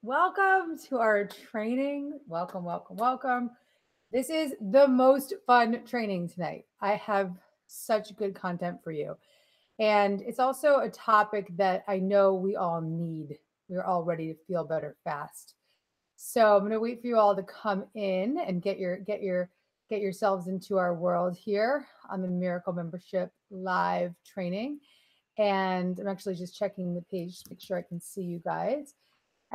Welcome to our training. Welcome, welcome, welcome. This is the most fun training tonight. I have such good content for you. And it's also a topic that I know we all need. We're all ready to feel better fast. So I'm going to wait for you all to come in and get yourselves into our world here on the Miracle Membership live training. And I'm actually just checking the page to make sure I can see you guys.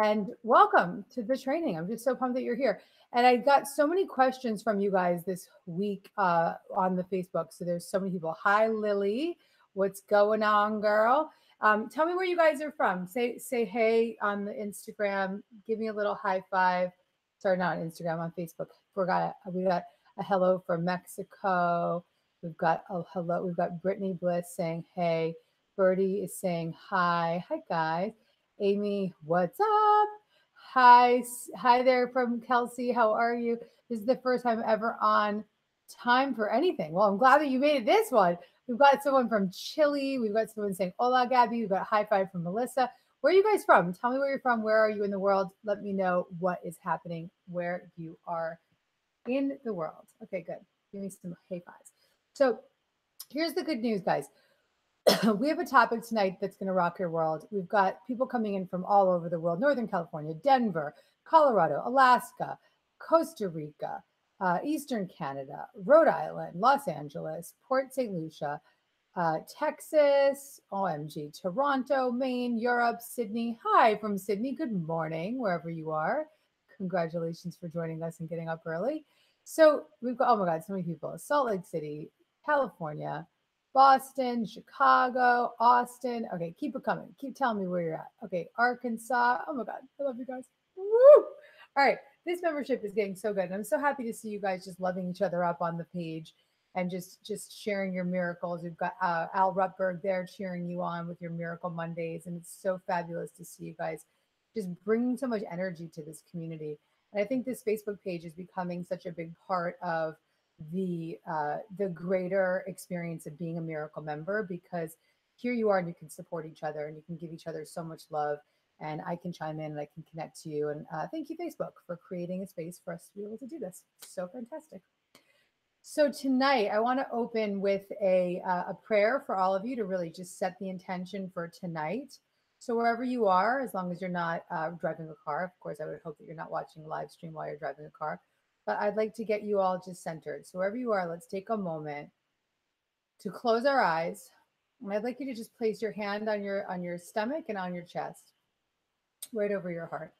And welcome to the training. I'm just so pumped that you're here. And I got so many questions from you guys this week on the Facebook. So there's so many people. Hi, Lily. What's going on, girl? Tell me where you guys are from. Say hey on the Instagram. Give me a little high five. Sorry, not on Instagram, on Facebook. We got a hello from Mexico. We've got a hello. We've got Brittany Bliss saying hey. Birdie is saying hi. Hi, guys. Amy, what's up? Hi there from Kelsey. How are you? This is the first time ever on time for anything. Well, I'm glad that you made it this one. We've got someone from Chile. We've got someone saying hola, Gabby. We've got a high five from Melissa. Where are you guys from? Tell me where you're from. Where are you in the world? Let me know what is happening where you are in the world. Okay, good. Give me some high fives. So here's the good news, guys. We have a topic tonight that's going to rock your world. We've got people coming in from all over the world: Northern California, Denver, Colorado, Alaska, Costa Rica, Eastern Canada, Rhode Island, Los Angeles, Port St. Lucia, Texas, OMG, Toronto, Maine, Europe, Sydney. Hi from Sydney. Good morning, wherever you are. Congratulations for joining us and getting up early. So we've got, oh my God, so many people: Salt Lake City, California, Boston, Chicago, Austin. Okay, keep it coming. Keep telling me where you're at. Okay, Arkansas. Oh my God, I love you guys. Woo! All right, this membership is getting so good. And I'm so happy to see you guys just loving each other up on the page and just sharing your miracles. We've got Al Rutberg there cheering you on with your Miracle Mondays. And it's so fabulous to see you guys just bringing so much energy to this community. And I think this Facebook page is becoming such a big part of the greater experience of being a miracle member, because here you are and you can support each other and you can give each other so much love, and I can chime in and I can connect to you. And thank you, Facebook, for creating a space for us to be able to do this. So fantastic. So tonight I want to open with a prayer for all of you to really just set the intention for tonight. So wherever you are, as long as you're not driving a car, of course, I would hope that you're not watching a live stream while you're driving a car. But I'd like to get you all just centered. So wherever you are, let's take a moment to close our eyes. And I'd like you to just place your hand on your stomach and on your chest, right over your heart.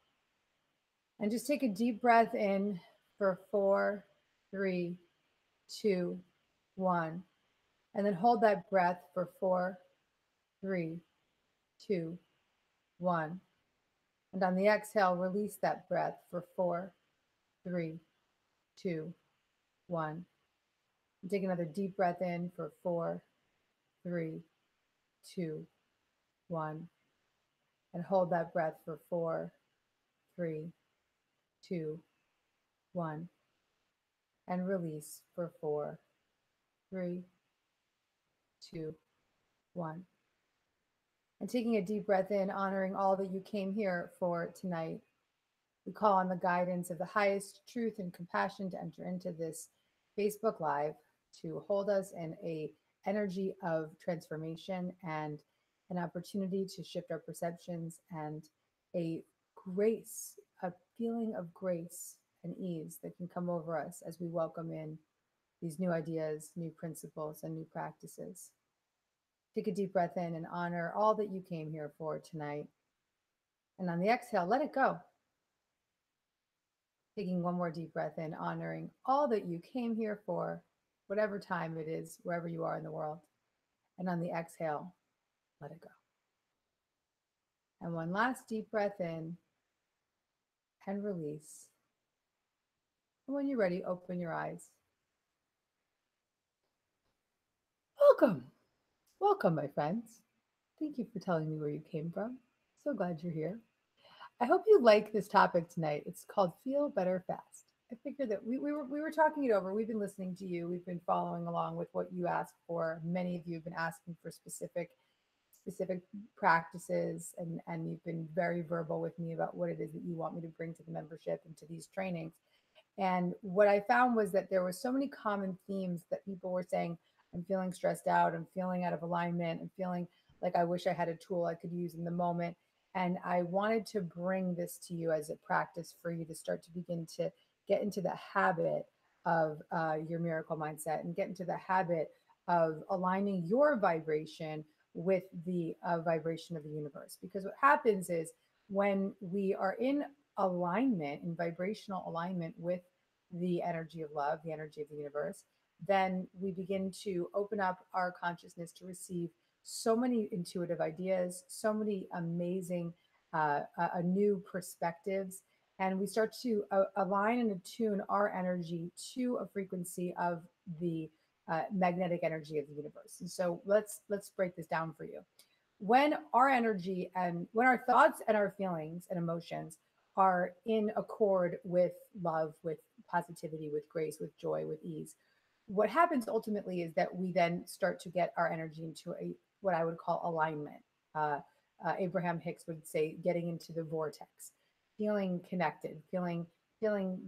And just take a deep breath in for 4, 3, 2, 1. And then hold that breath for 4, 3, 2, 1. And on the exhale, release that breath for 4, 3, 2, 1. And take another deep breath in for 4, 3, 2, 1. And hold that breath for 4, 3, 2, 1. And release for 4, 3, 2, 1. And taking a deep breath in, honoring all that you came here for tonight. We call on the guidance of the highest truth and compassion to enter into this Facebook Live, to hold us in a energy of transformation and an opportunity to shift our perceptions, and a grace, a feeling of grace and ease that can come over us as we welcome in these new ideas, new principles, and new practices. Take a deep breath in and honor all that you came here for tonight. And on the exhale, let it go. Taking one more deep breath in, honoring all that you came here for, whatever time it is, wherever you are in the world. And on the exhale, let it go. And one last deep breath in and release. And when you're ready, open your eyes. Welcome. Welcome, my friends. Thank you for telling me where you came from. So glad you're here. I hope you like this topic tonight. It's called Feel Better Fast. I figured that we were talking it over. We've been listening to you. We've been following along with what you asked for. Many of you have been asking for specific specific practices, and you've been very verbal with me about what it is that you want me to bring to the membership and to these trainings. And what I found was that there were so many common themes that people were saying, I'm feeling stressed out, I'm feeling out of alignment, I'm feeling like I wish I had a tool I could use in the moment. And I wanted to bring this to you as a practice for you to start to begin to get into the habit of your miracle mindset and get into the habit of aligning your vibration with the vibration of the universe. Because what happens is when we are in alignment, in vibrational alignment with the energy of love, the energy of the universe, then we begin to open up our consciousness to receive so many intuitive ideas, so many amazing new perspectives, and we start to align and attune our energy to a frequency of the magnetic energy of the universe. And so let's break this down for you. When our energy and when our thoughts and our feelings and emotions are in accord with love, with positivity, with grace, with joy, with ease, what happens ultimately is that we then start to get our energy into a what I would call alignment. Abraham Hicks would say getting into the vortex, feeling connected, feeling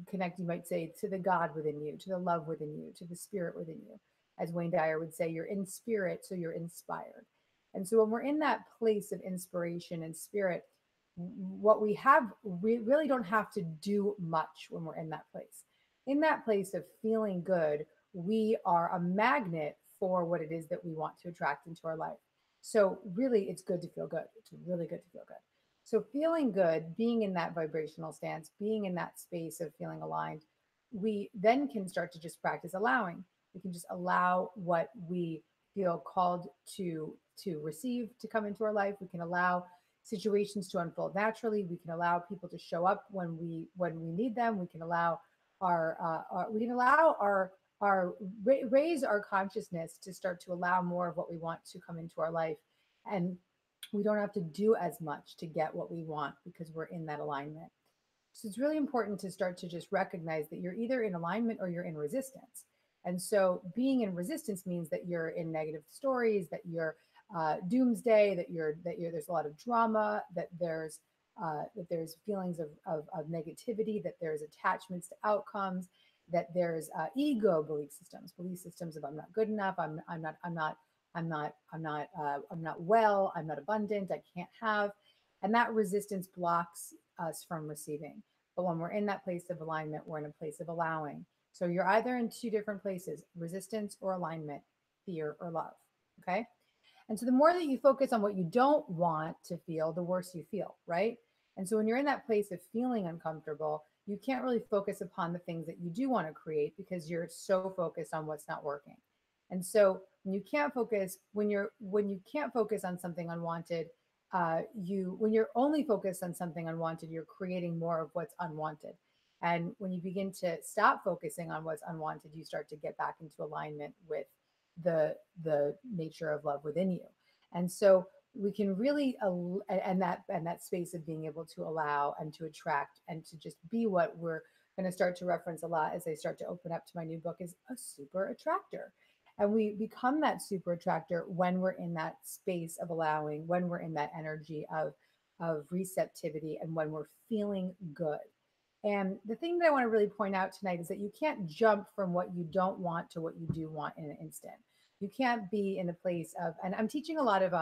connected, you might say, to the God within you, to the love within you, to the spirit within you. As Wayne Dyer would say, you're in spirit, so you're inspired. And so when we're in that place of inspiration and spirit, what we have, we really don't have to do much when we're in that place. In that place of feeling good, we are a magnet for what it is that we want to attract into our life. So really, it's good to feel good. It's really good to feel good. So feeling good, being in that vibrational stance, being in that space of feeling aligned, we then can start to just practice allowing. We can just allow what we feel called to receive to come into our life. We can allow situations to unfold naturally. We can allow people to show up when we need them. We can allow raise our consciousness to start to allow more of what we want to come into our life, and we don't have to do as much to get what we want because we're in that alignment. So it's really important to start to just recognize that you're either in alignment or you're in resistance. And so being in resistance means that you're in negative stories, that you're doomsday, that you're there's a lot of drama, that there's feelings of negativity, that there's attachments to outcomes, that there's ego belief systems of I'm not good enough, I'm not well, I'm not abundant, I can't have, and that resistance blocks us from receiving. But when we're in that place of alignment, we're in a place of allowing. So you're either in two different places: resistance or alignment, fear or love. Okay. And so the more that you focus on what you don't want to feel, the worse you feel, right? And so when you're in that place of feeling uncomfortable, you can't really focus upon the things that you do want to create because you're so focused on what's not working. And so when you can't focus on something unwanted, when you're only focused on something unwanted, you're creating more of what's unwanted. And when you begin to stop focusing on what's unwanted, you start to get back into alignment with the nature of love within you. And so we can really and that space of being able to allow and to attract and to just be what we're going to start to reference a lot as I start to open up to my new book is a super attractor. And we become that super attractor when we're in that space of allowing, when we're in that energy of receptivity, and when we're feeling good. And the thing that I want to really point out tonight is that you can't jump from what you don't want to what you do want in an instant. You can't be in a place of, and I'm teaching a lot of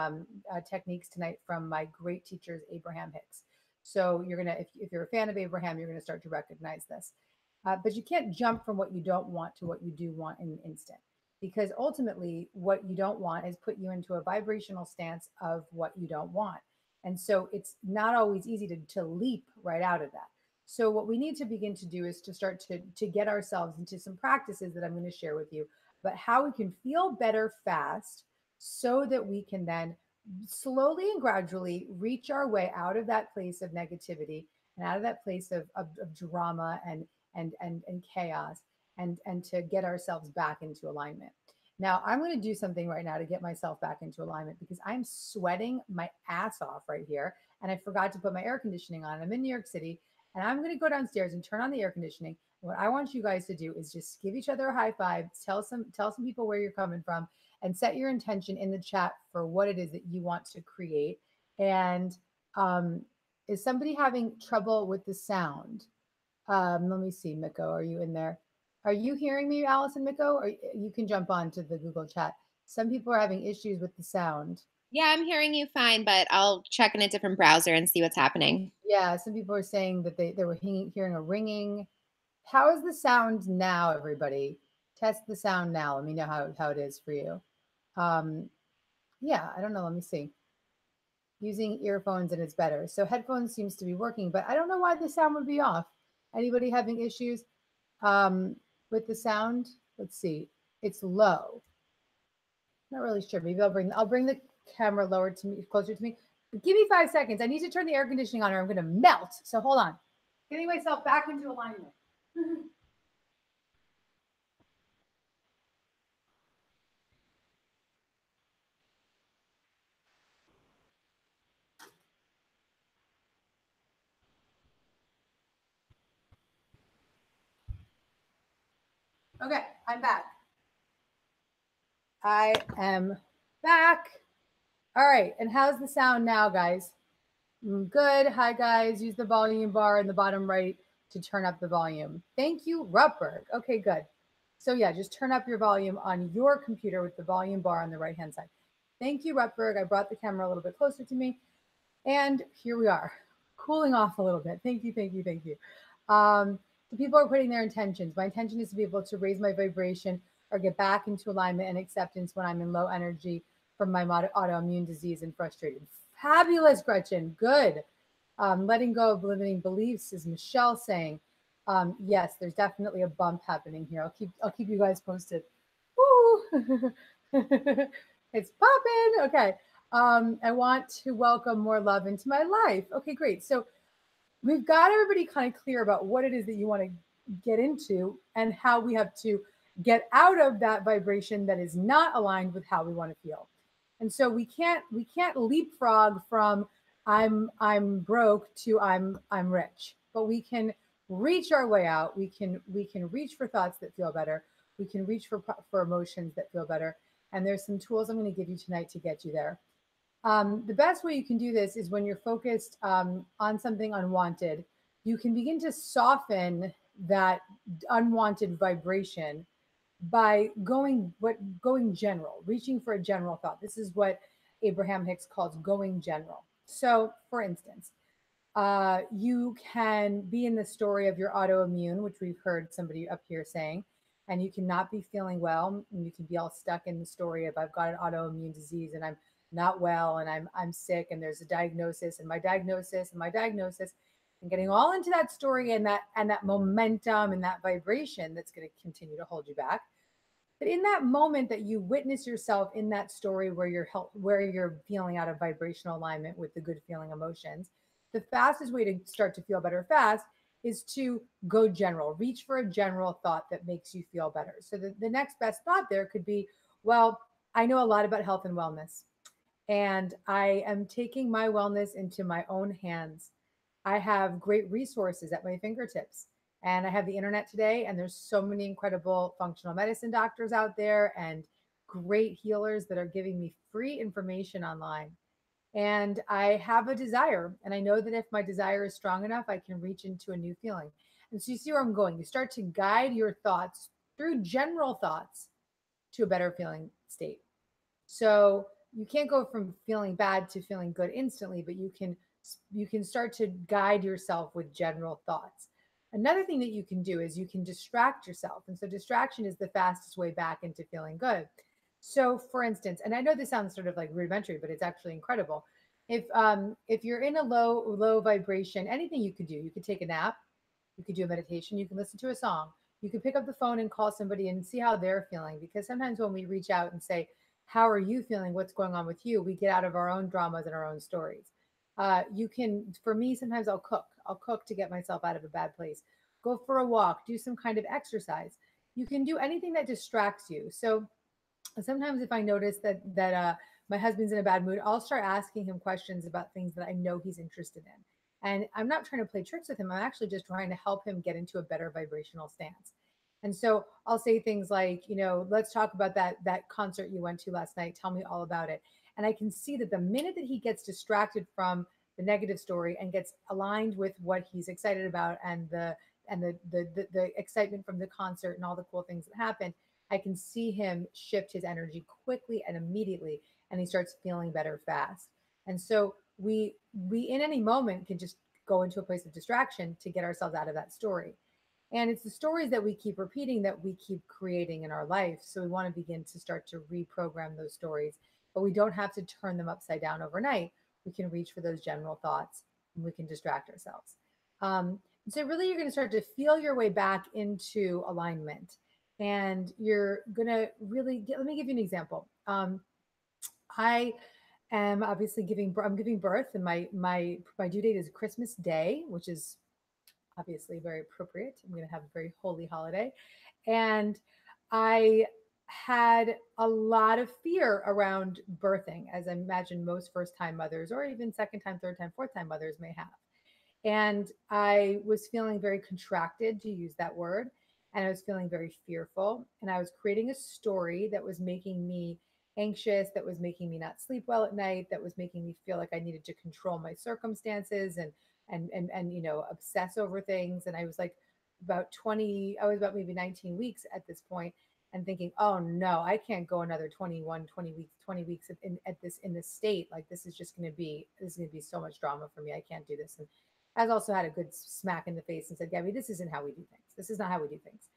techniques tonight from my great teachers, Abraham Hicks. So you're going to, if you're a fan of Abraham, you're going to start to recognize this. But you can't jump from what you don't want to what you do want in an instant, because ultimately what you don't want is put you into a vibrational stance of what you don't want. And so it's not always easy to leap right out of that. So what we need to begin to do is to start to get ourselves into some practices that I'm going to share with you, but how we can feel better fast so that we can then slowly and gradually reach our way out of that place of negativity and out of that place of drama and chaos, and to get ourselves back into alignment. Now, I'm going to do something right now to get myself back into alignment because I'm sweating my ass off right here. And I forgot to put my air conditioning on. I'm in New York City, and I'm going to go downstairs and turn on the air conditioning. And what I want you guys to do is just give each other a high five, tell some people where you're coming from, and set your intention in the chat for what it is that you want to create. And is somebody having trouble with the sound? Let me see, Miko, are you in there? Are you hearing me, Allison, Miko? Or you can jump on to the Google chat. Some people are having issues with the sound. Yeah, I'm hearing you fine, but I'll check in a different browser and see what's happening. Yeah, some people are saying that they were hearing a ringing. How is the sound now, everybody? Test the sound now. Let me know how it is for you. Yeah, I don't know. Let me see. Using earphones and it's better. So headphones seems to be working, but I don't know why the sound would be off. Anybody having issues with the sound? Let's see. It's low. Not really sure. Maybe I'll bring the camera lower to me, closer to me. But give me 5 seconds. I need to turn the air conditioning on or I'm going to melt. So hold on. Getting myself back into alignment. Okay, I'm back. I am back. All right, and how's the sound now, guys? Good. Hi, guys. Use the volume bar in the bottom right to turn up the volume. Thank you, Rupberg. Okay, good. So yeah, just turn up your volume on your computer with the volume bar on the right-hand side. Thank you, Rupberg. I brought the camera a little bit closer to me. And here we are, cooling off a little bit. Thank you, thank you, thank you. The people are putting their intentions. My intention is to be able to raise my vibration or get back into alignment and acceptance when I'm in low energy from my autoimmune disease and frustrated. Fabulous, Gretchen. Good. Letting go of limiting beliefs, is Michelle saying. Yes, there's definitely a bump happening here. I'll keep you guys posted. Woo! It's popping. Okay. I want to welcome more love into my life. Okay, great. So we've got everybody kind of clear about what it is that you want to get into and how we have to get out of that vibration that is not aligned with how we want to feel. And so we can't leapfrog from I'm broke to I'm rich, but we can reach our way out. We can reach for thoughts that feel better. We can reach for emotions that feel better. And there's some tools I'm going to give you tonight to get you there. The best way you can do this is when you're focused on something unwanted, you can begin to soften that unwanted vibration by going general, reaching for a general thought. This is what Abraham Hicks calls going general. So, for instance, you can be in the story of your autoimmune, which we've heard somebody up here saying, and you cannot be feeling well, and you can be all stuck in the story of I've got an autoimmune disease and I'm not well and I'm sick and there's a diagnosis and my diagnosis and my diagnosis, and getting all into that story and that momentum and that vibration that's going to continue to hold you back. But in that moment that you witness yourself in that story where you're feeling out of vibrational alignment with the good feeling emotions, the fastest way to start to feel better fast is to go general, reach for a general thought that makes you feel better. So the next best thought there could be, well, I know a lot about health and wellness, and I am taking my wellness into my own hands. I have great resources at my fingertips. And I have the internet today, and there's so many incredible functional medicine doctors out there and great healers that are giving me free information online. And I have a desire, and I know that if my desire is strong enough, I can reach into a new feeling. And so you see where I'm going. You start to guide your thoughts through general thoughts to a better feeling state. So you can't go from feeling bad to feeling good instantly, but you can start to guide yourself with general thoughts. Another thing that you can do is you can distract yourself. And so distraction is the fastest way back into feeling good. So for instance, and I know this sounds sort of like rudimentary, but it's actually incredible. If you're in a low vibration, anything you could do, you could take a nap, you could do a meditation, you can listen to a song, you can pick up the phone and call somebody and see how they're feeling. Because sometimes when we reach out and say, how are you feeling? What's going on with you? We get out of our own dramas and our own stories. You can, for me, sometimes I'll cook. I'll cook to get myself out of a bad place. Go for a walk, do some kind of exercise. You can do anything that distracts you. So sometimes if I notice that my husband's in a bad mood, I'll start asking him questions about things that I know he's interested in. And I'm not trying to play tricks with him. I'm actually just trying to help him get into a better vibrational stance. And so I'll say things like, let's talk about that concert you went to last night. Tell me all about it. And I can see that the minute that he gets distracted from the negative story and gets aligned with what he's excited about and the excitement from the concert and all the cool things that happen, I can see him shift his energy quickly and immediately, and he starts feeling better fast. And so we in any moment can just go into a place of distraction to get ourselves out of that story. And it's the stories that we keep repeating that we keep creating in our life. So we want to begin to start to reprogram those stories, but we don't have to turn them upside down overnight. We can reach for those general thoughts and we can distract ourselves. So really, you're going to start to feel your way back into alignment, and you're going to let me give you an example. I am obviously I'm giving birth, and my due date is Christmas Day, which is obviously very appropriate. I'm going to have a very holy holiday. And I had a lot of fear around birthing, as I imagine most first time mothers, or even second time, third time, fourth time mothers may have. And I was feeling very contracted, to use that word. And I was feeling very fearful. And I was creating a story that was making me anxious, that was making me not sleep well at night, that was making me feel like I needed to control my circumstances and obsess over things. And I was like I was about maybe 19 weeks at this point, and thinking, oh no, I can't go another 20 weeks in this state. Like, this is going to be so much drama for me. I can't do this. And I also had a good smack in the face and said, Gabby, this isn't how we do things. This is not how we do things.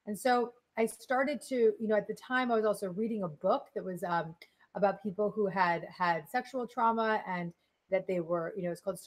And so I started to, at the time I was also reading a book that was about people who had sexual trauma, and that they were, it's called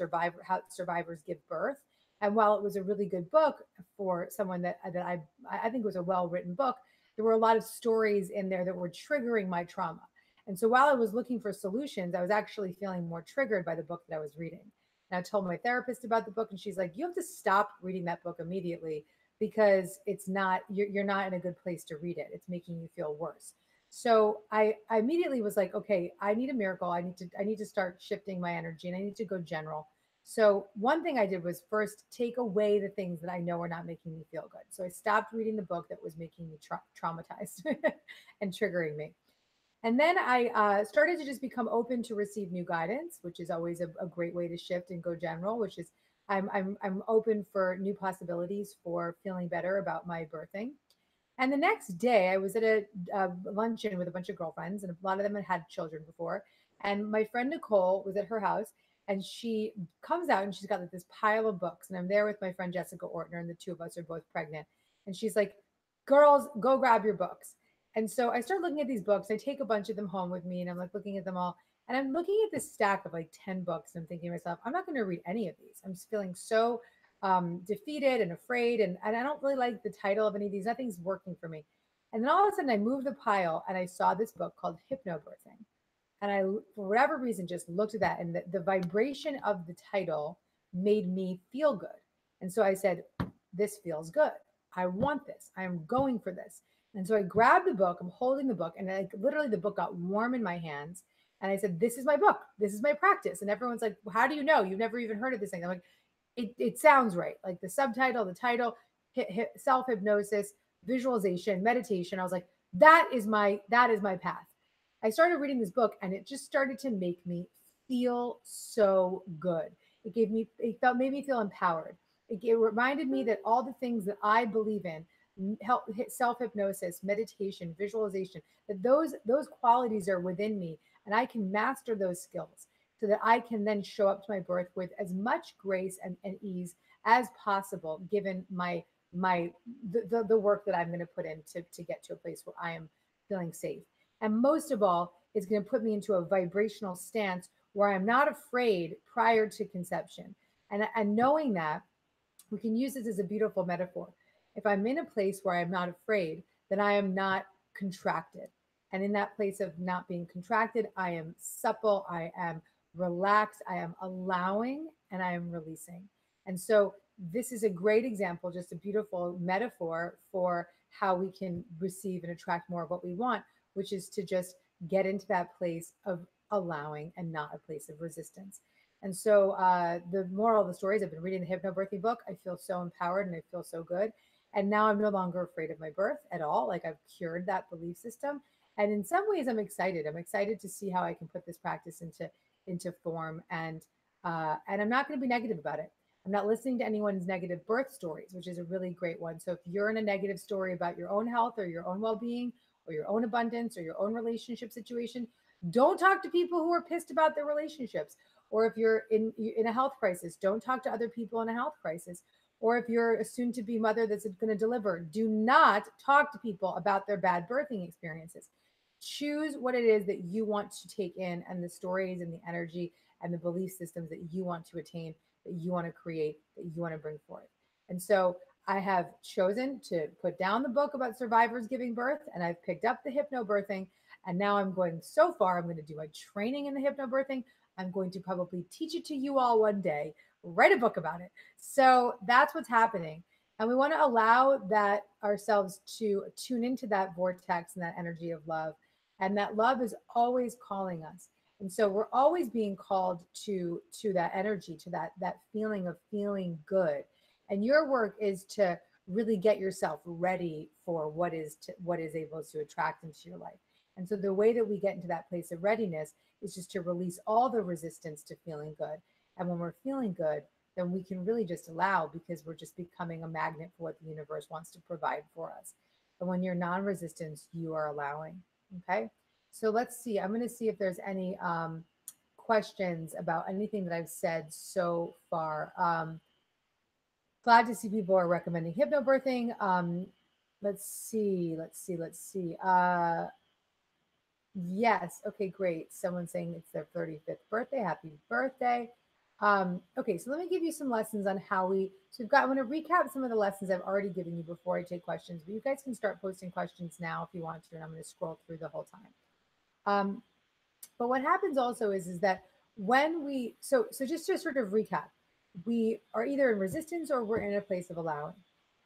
How Survivors Give Birth. And while it was a really good book for someone that I think it was a well-written book, there were a lot of stories in there that were triggering my trauma. And so while I was looking for solutions, I was actually feeling more triggered by the book that I was reading. And I told my therapist about the book, and she's like, you have to stop reading that book immediately, because you're not in a good place to read it. It's making you feel worse. So I immediately was like, okay, I need a miracle. I need to start shifting my energy, and I need to go general. So one thing I did was first take away the things that I know are not making me feel good. So I stopped reading the book that was making me traumatized and triggering me. And then I started to just become open to receive new guidance, which is always a great way to shift and go general, which is I'm open for new possibilities for feeling better about my birthing. And the next day, I was at a luncheon with a bunch of girlfriends, and a lot of them had had children before. And my friend Nicole was at her house, and she comes out and she's got like this pile of books. And I'm there with my friend Jessica Ortner, and the two of us are both pregnant. And she's like, girls, go grab your books. And so I start looking at these books. I take a bunch of them home with me, and I'm like looking at them all. And I'm looking at this stack of like 10 books. And I'm thinking to myself, I'm not going to read any of these. I'm just feeling so defeated and afraid. And I don't really like the title of any of these. Nothing's working for me. And then all of a sudden I moved the pile and I saw this book called Hypnobirthing. And I, for whatever reason, just looked at that, and the vibration of the title made me feel good. And so I said, this feels good. I want this. I am going for this. And so I grabbed the book, I'm holding the book, and literally the book got warm in my hands. And I said, this is my book. This is my practice. And everyone's like, well, how do you know? You've never even heard of this thing. I'm like, it sounds right. Like the subtitle, the title, self-hypnosis, visualization, meditation. I was like, that is my path. I started reading this book, and it just started to make me feel so good. It made me feel empowered. It reminded me that all the things that I believe in, self-hypnosis, meditation, visualization, that those qualities are within me, and I can master those skills so that I can then show up to my birth with as much grace and ease as possible, given the work that I'm going to put in to get to a place where I am feeling safe. And most of all, it's going to put me into a vibrational stance where I'm not afraid prior to conception. And knowing that, we can use this as a beautiful metaphor. If I'm in a place where I'm not afraid, then I am not contracted. And in that place of not being contracted, I am supple, I am relaxed, I am allowing, and I am releasing. And so this is a great example, just a beautiful metaphor for how we can receive and attract more of what we want, which is to just get into that place of allowing and not a place of resistance. And so the moral of the story is I've been reading the Hypnobirthing book. I feel so empowered and I feel so good. And now I'm no longer afraid of my birth at all. Like I've cured that belief system. And in some ways I'm excited. I'm excited to see how I can put this practice into form. And I'm not going to be negative about it. I'm not listening to anyone's negative birth stories, which is a really great one. So if you're in a negative story about your own health or your own well-being or your own abundance or your own relationship situation, don't talk to people who are pissed about their relationships. Or if you're in a health crisis, don't talk to other people in a health crisis. Or if you're a soon-to-be mother that's going to deliver, do not talk to people about their bad birthing experiences. Choose what it is that you want to take in and the stories and the energy and the belief systems that you want to attain, that you want to create, that you want to bring forth. And so I have chosen to put down the book about survivors giving birth, and I've picked up the hypnobirthing. And now I'm going so far, I'm going to do my training in the hypnobirthing. I'm going to probably teach it to you all one day, write a book about it. So that's what's happening. And we want to allow that ourselves to tune into that vortex and that energy of love. And that love is always calling us. And so we're always being called to that energy, to that feeling of feeling good. And your work is to really get yourself ready for what is able to attract into your life. And so the way that we get into that place of readiness is just to release all the resistance to feeling good. And when we're feeling good, then we can really just allow, because we're just becoming a magnet for what the universe wants to provide for us. And when you're non-resistance, you are allowing. Okay. So let's see. I'm going to see if there's any questions about anything that I've said so far. Glad to see people are recommending hypnobirthing. Let's see. Yes. Okay, great. Someone's saying it's their 35th birthday. Happy birthday. Okay, so let me give you some lessons on how I'm going to recap some of the lessons I've already given you before I take questions, but you guys can start posting questions now if you want to, and I'm going to scroll through the whole time. But what happens also is that when so just to sort of recap, we are either in resistance or we're in a place of allowing.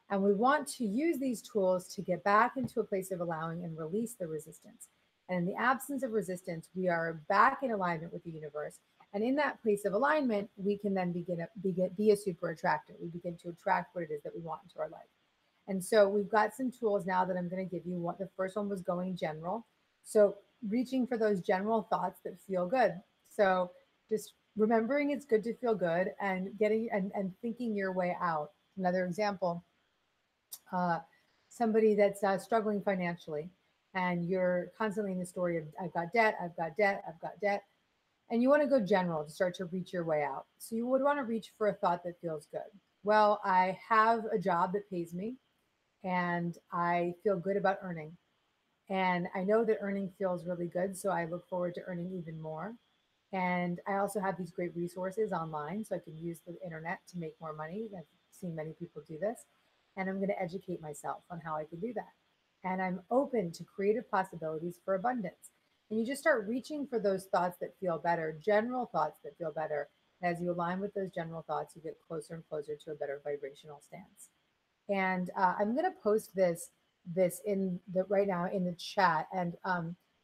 And we want to use these tools to get back into a place of allowing and release the resistance. And in the absence of resistance, we are back in alignment with the universe. And in that place of alignment, we can then be a super attractor. We begin to attract what it is that we want into our life. And so we've got some tools now that I'm going to give you. The first one was going general. So reaching for those general thoughts that feel good. So just remembering it's good to feel good and getting and thinking your way out. Another example, somebody that's struggling financially, and you're constantly in the story of I've got debt, and you want to go general to start to reach your way out. So you would want to reach for a thought that feels good. Well, I have a job that pays me, and I feel good about earning. And I know that earning feels really good, so I look forward to earning even more. And I also have these great resources online, so I can use the internet to make more money. I've seen many people do this. And I'm going to educate myself on how I can do that. And I'm open to creative possibilities for abundance. And you just start reaching for those thoughts that feel better, general thoughts that feel better. And as you align with those general thoughts, you get closer and closer to a better vibrational stance. And I'm going to post this in the right now in the chat. And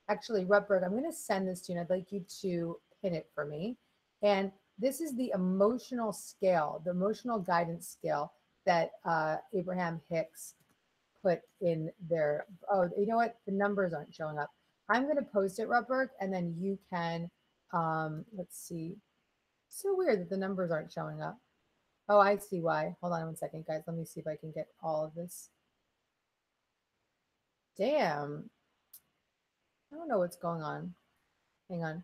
actually, Rutberg, I'm going to send this to you, and I'd like you to pin it for me. And this is the emotional scale, the emotional guidance scale that Abraham Hicks put in there. Oh, you know what? The numbers aren't showing up. I'm going to post it, Rutberg, and then you can, let's see. It's so weird that the numbers aren't showing up. Oh, I see why. Hold on one second, guys. Let me see if I can get all of this. Damn. I don't know what's going on. Hang on.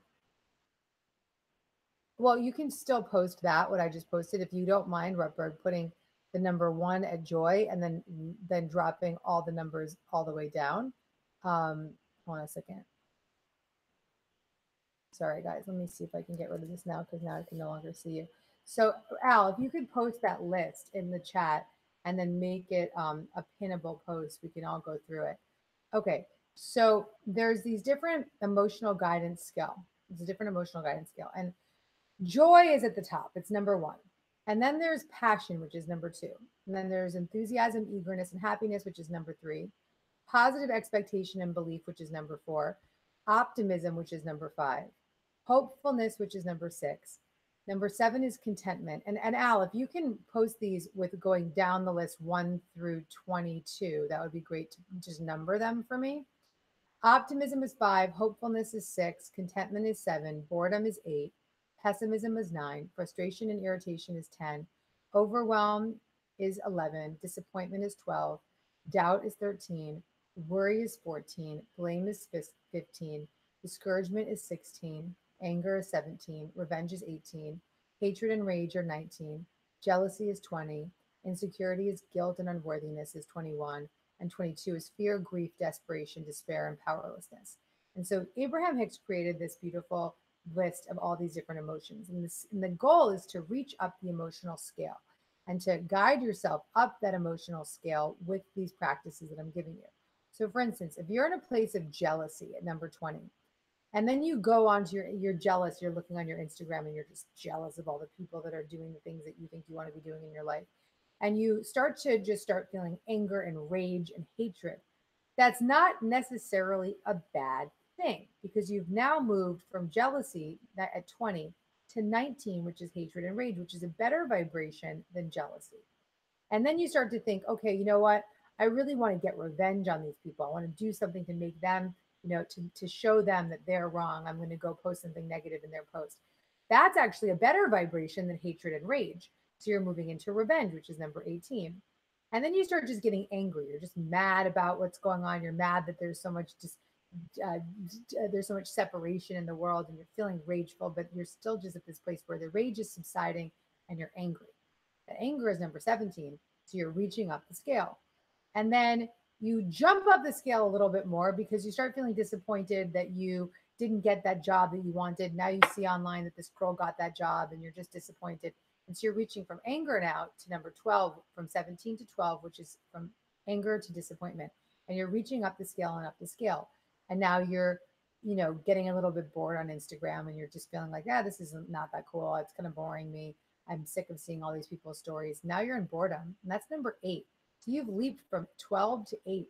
Well, you can still post that, what I just posted, if you don't mind, Rutberg, putting the number 1 at joy and then dropping all the numbers all the way down. Hold on a second. Sorry, guys. Let me see if I can get rid of this now, because now I can no longer see you. So, Al, if you could post that list in the chat and then make it a pinnable post, we can all go through it. Okay, so there's these different emotional guidance scale. It's a different emotional guidance scale. And joy is at the top. It's number 1. And then there's passion, which is number 2. And then there's enthusiasm, eagerness, and happiness, which is number 3. Positive expectation and belief, which is number 4. Optimism, which is number 5. Hopefulness, which is number 6. Number 7 is contentment. And Al, if you can post these with going down the list 1 through 22, that would be great to just number them for me. Optimism is 5, hopefulness is 6, contentment is 7, boredom is 8, pessimism is 9, frustration and irritation is 10, overwhelm is 11, disappointment is 12, doubt is 13, worry is 14, blame is 15, discouragement is 16, anger is 17, revenge is 18, hatred and rage are 19, jealousy is 20, insecurity is guilt and unworthiness is 21, and 22 is fear, grief, desperation, despair, and powerlessness. And so Abraham Hicks created this beautiful list of all these different emotions. And the goal is to reach up the emotional scale and to guide yourself up that emotional scale with these practices that I'm giving you. So for instance, if you're in a place of jealousy at number 20, and then you go on to you're jealous, you're looking on your Instagram and you're just jealous of all the people that are doing the things that you think you want to be doing in your life. And you start to just start feeling anger and rage and hatred. That's not necessarily a bad thing because you've now moved from jealousy that at 20 to 19, which is hatred and rage, which is a better vibration than jealousy. And then you start to think, okay, you know what? I really want to get revenge on these people. I want to do something to make them, to show them that they're wrong. I'm going to go post something negative in their post. That's actually a better vibration than hatred and rage. So you're moving into revenge, which is number 18. And then you start just getting angry. You're just mad about what's going on. You're mad that there's so much there's so much separation in the world, and you're feeling rageful, but you're still just at this place where the rage is subsiding and you're angry. The anger is number 17. So you're reaching up the scale. And then you jump up the scale a little bit more because you start feeling disappointed that you didn't get that job that you wanted. Now you see online that this girl got that job and you're just disappointed. And so you're reaching from anger now to number 12, from 17 to 12, which is from anger to disappointment. And you're reaching up the scale and up the scale. And now you're, getting a little bit bored on Instagram and you're just feeling like, this is not that cool. It's kind of boring me. I'm sick of seeing all these people's stories. Now you're in boredom. And that's number 8. So you've leaped from 12 to 8.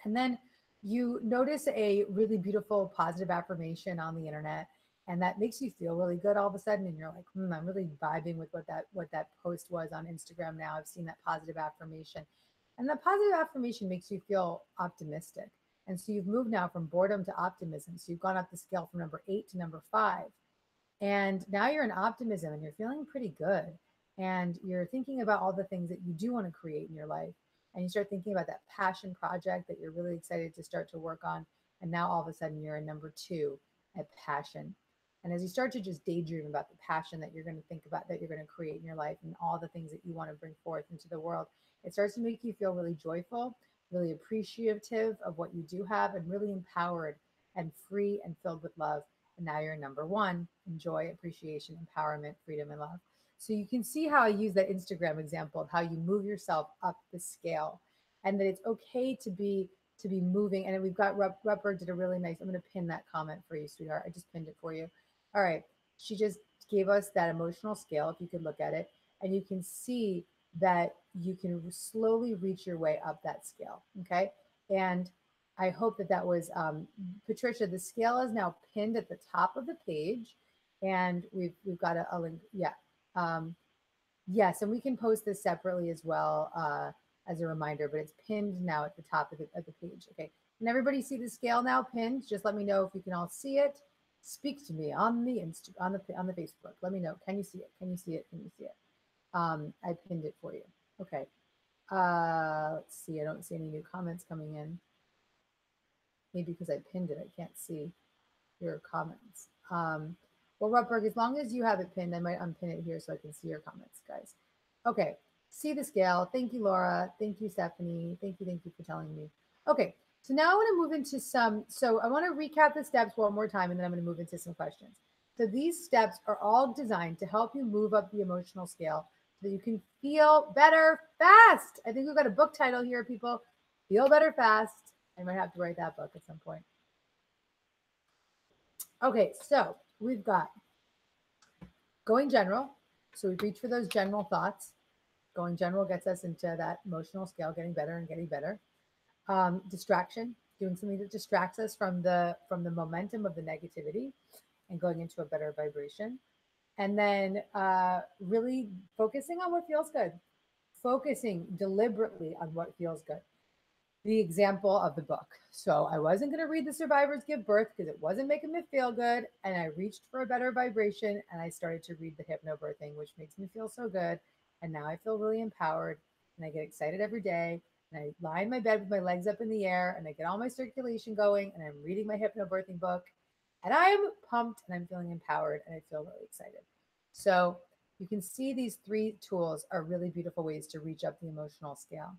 And then you notice a really beautiful positive affirmation on the internet, and that makes you feel really good all of a sudden. And you're like, I'm really vibing with what that post was on Instagram. Now I've seen that positive affirmation. And the positive affirmation makes you feel optimistic. And so you've moved now from boredom to optimism. So you've gone up the scale from number 8 to number 5. And now you're in optimism and you're feeling pretty good. And you're thinking about all the things that you do want to create in your life. And you start thinking about that passion project that you're really excited to start to work on. And now all of a sudden you're in number 2 at passion. And as you start to just daydream about the passion that you're going to think about, that you're going to create in your life and all the things that you want to bring forth into the world, it starts to make you feel really joyful, really appreciative of what you do have, and really empowered and free and filled with love. And now you're number 1, enjoy, appreciation, empowerment, freedom, and love. So you can see how I use that Instagram example of how you move yourself up the scale, and that it's okay to be moving. And we've got Rupper did a really nice, I'm going to pin that comment for you, sweetheart. I just pinned it for you. All right. She just gave us that emotional scale, if you could look at it, and you can see that you can slowly reach your way up that scale. Okay. And I hope that was Patricia. The scale is now pinned at the top of the page, and we've got a link. Yeah. Yes, and we can post this separately as well as a reminder, but it's pinned now at the top of the page. Okay. Can everybody see the scale now pinned? Just let me know if you can all see it. Speak to me on the on the Facebook. Let me know. Can you see it? Can you see it? Can you see it? I pinned it for you. Okay. Let's see. I don't see any new comments coming in. Maybe because I pinned it, I can't see your comments. Well, Rupberg, as long as you have it pinned, I might unpin it here so I can see your comments, guys. Okay, see the scale. Thank you, Laura. Thank you, Stephanie. Thank you for telling me. Okay, so now I want to move into so I want to recap the steps one more time, and then I'm going to move into some questions. So these steps are all designed to help you move up the emotional scale so that you can feel better fast. I think we've got a book title here, people. Feel Better Fast. I might have to write that book at some point. Okay, so we've got going general. So we reach for those general thoughts. Going general gets us into that emotional scale, getting better and getting better. Distraction, doing something that distracts us from the momentum of the negativity and going into a better vibration. And then really focusing on what feels good, focusing deliberately on what feels good. The example of the book. So I wasn't going to read The Survivors Give Birth because it wasn't making me feel good. And I reached for a better vibration and I started to read the Hypnobirthing, which makes me feel so good. And now I feel really empowered and I get excited every day. And I lie in my bed with my legs up in the air and I get all my circulation going and I'm reading my Hypnobirthing book and I'm pumped and I'm feeling empowered and I feel really excited. So you can see these three tools are really beautiful ways to reach up the emotional scale.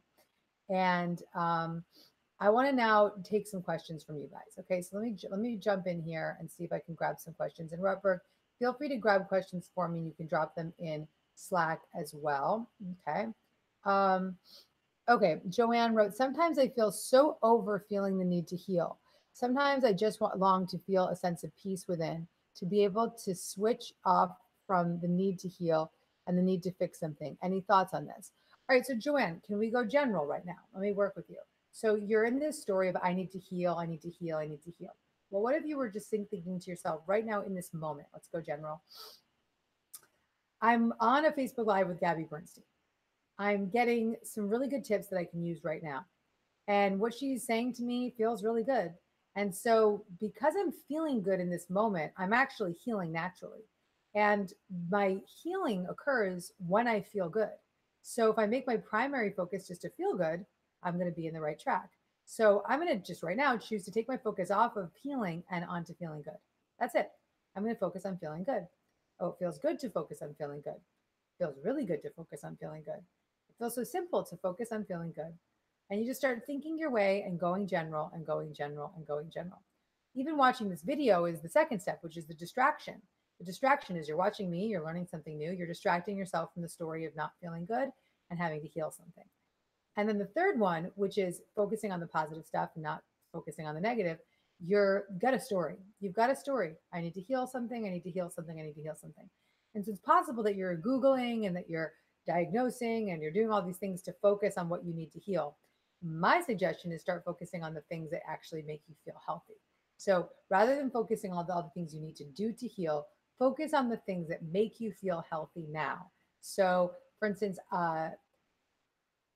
And I want to now take some questions from you guys. Okay, so let me jump in here and see if I can grab some questions. And Rutberg, feel free to grab questions for me. You can drop them in Slack as well. Okay. Okay, Joanne wrote, sometimes I feel so over feeling the need to heal. Sometimes I just long to feel a sense of peace within, to be able to switch off from the need to heal and the need to fix something. Any thoughts on this? All right, so Joanne, can we go general right now? Let me work with you. So you're in this story of I need to heal, I need to heal, I need to heal. Well, what if you were just thinking to yourself right now in this moment? Let's go general. I'm on a Facebook Live with Gabby Bernstein. I'm getting some really good tips that I can use right now. And what she's saying to me feels really good. And so, because I'm feeling good in this moment, I'm actually healing naturally. And my healing occurs when I feel good. So, if I make my primary focus just to feel good, I'm going to be in the right track. So, I'm going to just right now choose to take my focus off of healing and onto feeling good. That's it. I'm going to focus on feeling good. Oh, it feels good to focus on feeling good. It feels really good to focus on feeling good. It feels so simple to focus on feeling good. And you just start thinking your way and going general and going general and going general. Even watching this video is the second step, which is the distraction. The distraction is you're watching me, you're learning something new, you're distracting yourself from the story of not feeling good and having to heal something. And then the third one, which is focusing on the positive stuff and not focusing on the negative, you've got a story. You've got a story. I need to heal something. I need to heal something. I need to heal something. And so it's possible that you're Googling and that you're diagnosing and you're doing all these things to focus on what you need to heal. My suggestion is start focusing on the things that actually make you feel healthy. So rather than focusing on all the things you need to do to heal, focus on the things that make you feel healthy now. So, for instance,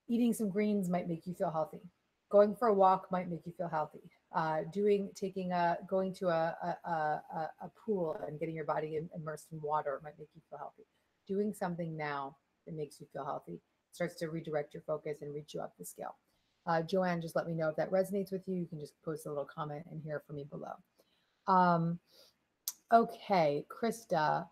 eating some greens might make you feel healthy. Going for a walk might make you feel healthy. Going to a pool and getting your body immersed in water might make you feel healthy. Doing something now that makes you feel healthy starts to redirect your focus and reach you up the scale. Joanne, just let me know if that resonates with you. You can just post a little comment in here for me below. Okay, Krista,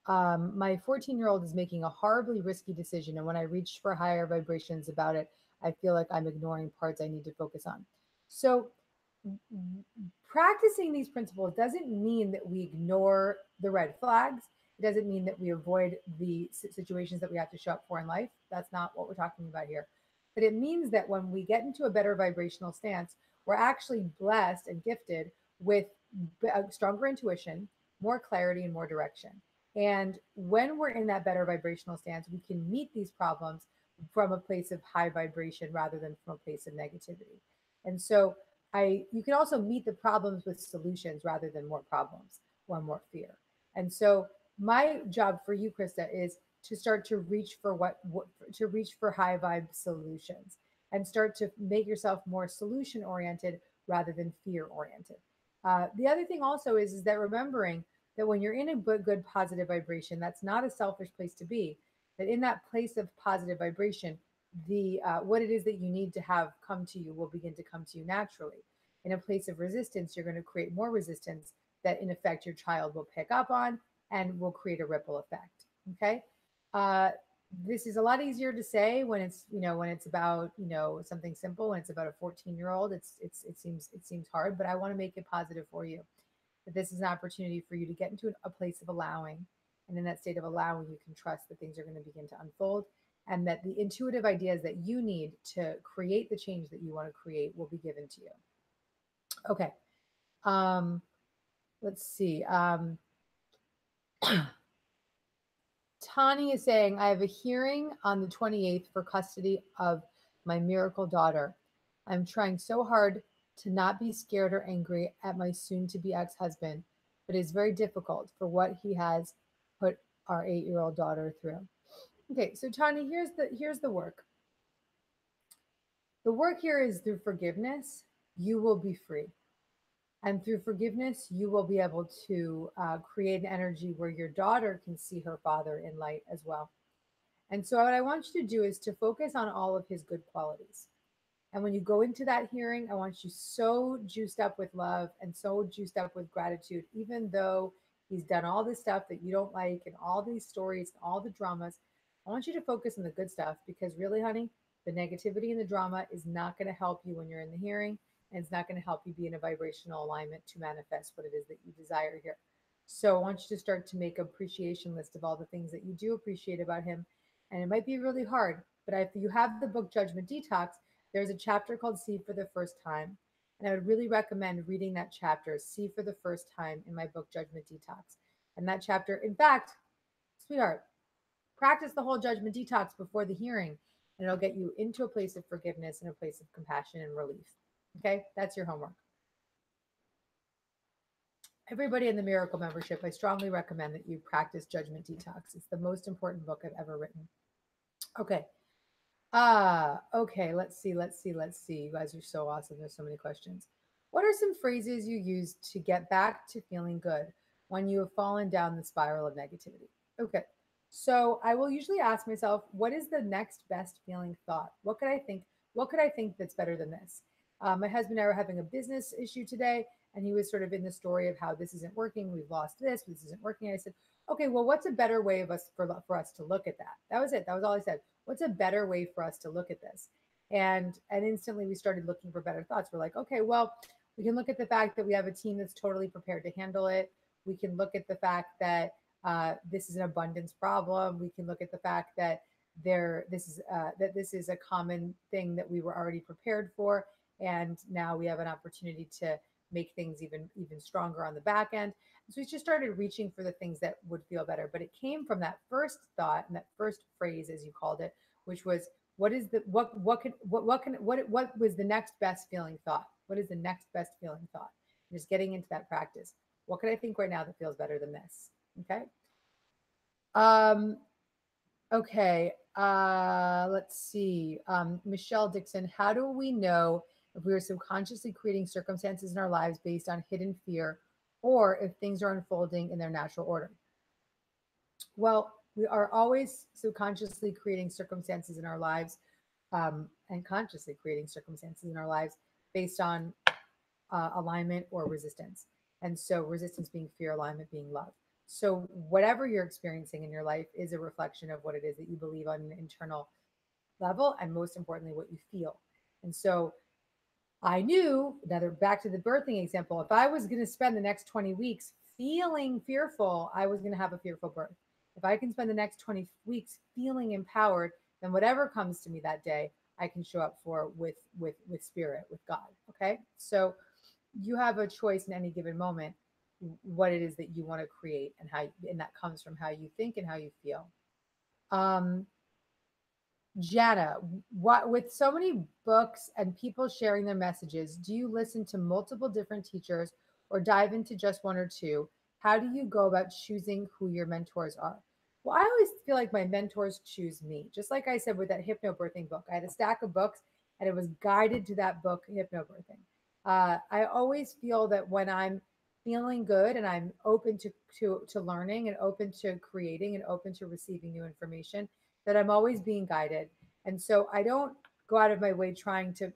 my 14-year-old is making a horribly risky decision. And when I reach for higher vibrations about it, I feel like I'm ignoring parts I need to focus on. So practicing these principles doesn't mean that we ignore the red flags. It doesn't mean that we avoid the situations that we have to show up for in life. That's not what we're talking about here. But it means that when we get into a better vibrational stance, we're actually blessed and gifted with a stronger intuition, more clarity, and more direction. And when we're in that better vibrational stance, we can meet these problems from a place of high vibration rather than from a place of negativity. And so you can also meet the problems with solutions rather than more problems or more fear. And so my job for you, Krista, is to start to reach for to reach for high vibe solutions and start to make yourself more solution oriented rather than fear oriented. The other thing also is that remembering that when you're in a good positive vibration, that's not a selfish place to be. That in that place of positive vibration, the what it is that you need to have come to you will begin to come to you naturally. In a place of resistance, you're going to create more resistance that in effect your child will pick up on and will create a ripple effect. Okay. This is a lot easier to say when it's about something simple. When it's about a 14-year-old, it seems hard, but I want to make it positive for you. That this is an opportunity for you to get into a place of allowing, and in that state of allowing, you can trust that things are going to begin to unfold, and that the intuitive ideas that you need to create the change that you want to create will be given to you. Okay. Let's see. Tani is saying, I have a hearing on the 28th for custody of my miracle daughter. I'm trying so hard to not be scared or angry at my soon-to-be ex-husband, but it's very difficult for what he has put our 8-year-old daughter through. Okay, so Tanya, here's the work. The work here is through forgiveness, you will be free. And through forgiveness, you will be able to create an energy where your daughter can see her father in light as well. And so, what I want you to do is to focus on all of his good qualities. And when you go into that hearing, I want you so juiced up with love and so juiced up with gratitude, even though he's done all this stuff that you don't like and all these stories and all the dramas. I want you to focus on the good stuff because, really, honey, the negativity and the drama is not going to help you when you're in the hearing, and it's not going to help you be in a vibrational alignment to manifest what it is that you desire here. So, I want you to start to make an appreciation list of all the things that you do appreciate about him. And it might be really hard, but if you have the book Judgment Detox, there's a chapter called See for the First Time. And I would really recommend reading that chapter, See for the First Time, in my book, Judgment Detox. And that chapter, in fact, sweetheart, practice the whole Judgment Detox before the hearing, and it'll get you into a place of forgiveness and a place of compassion and relief. Okay, that's your homework. Everybody in the Miracle membership, I strongly recommend that you practice Judgment Detox. It's the most important book I've ever written. Okay. Okay. Let's see. You guys are so awesome. There's so many questions. What are some phrases you use to get back to feeling good when you have fallen down the spiral of negativity? Okay. So I will usually ask myself, what is the next best feeling thought? What could I think? What could I think that's better than this? My husband and I were having a business issue today, and he was sort of in the story of how this isn't working. We've lost this isn't working. I said, okay, well, what's a better way of us for us to look at that? That was it. That was all I said. What's a better way for us to look at this? And instantly we started looking for better thoughts. We're like, okay, well, we can look at the fact that we have a team that's totally prepared to handle it. We can look at the fact that this is an abundance problem. We can look at the fact that this is a common thing that we were already prepared for, and now we have an opportunity to make things even stronger on the back end. So we just started reaching for the things that would feel better. But it came from that first thought and that first phrase, as you called it, which was, what is the what was the next best feeling thought? What is the next best feeling thought? Just getting into that practice. What could I think right now that feels better than this? Okay. Um, okay. Let's see. Michelle Dixon, how do we know if we are subconsciously creating circumstances in our lives based on hidden fear, or if things are unfolding in their natural order? Well, we are always subconsciously creating circumstances in our lives, and consciously creating circumstances in our lives based on alignment or resistance. And so resistance being fear, alignment being love. So whatever you're experiencing in your life is a reflection of what it is that you believe on an internal level, and most importantly, what you feel. And so I knew, another back to the birthing example, if I was going to spend the next 20 weeks feeling fearful, I was going to have a fearful birth. If I can spend the next 20 weeks feeling empowered, then whatever comes to me that day, I can show up for with spirit, with God. Okay. So you have a choice in any given moment what it is that you want to create, and how, and that comes from how you think and how you feel. Um, Jana, what, with so many books and people sharing their messages, do you listen to multiple different teachers or dive into just one or two? How do you go about choosing who your mentors are? Well, I always feel like my mentors choose me. Just like I said with that hypnobirthing book, I had a stack of books and it was guided to that book, hypnobirthing. I always feel that when I'm feeling good and I'm open to learning and open to creating and open to receiving new information, that I'm always being guided. And so I don't go out of my way trying to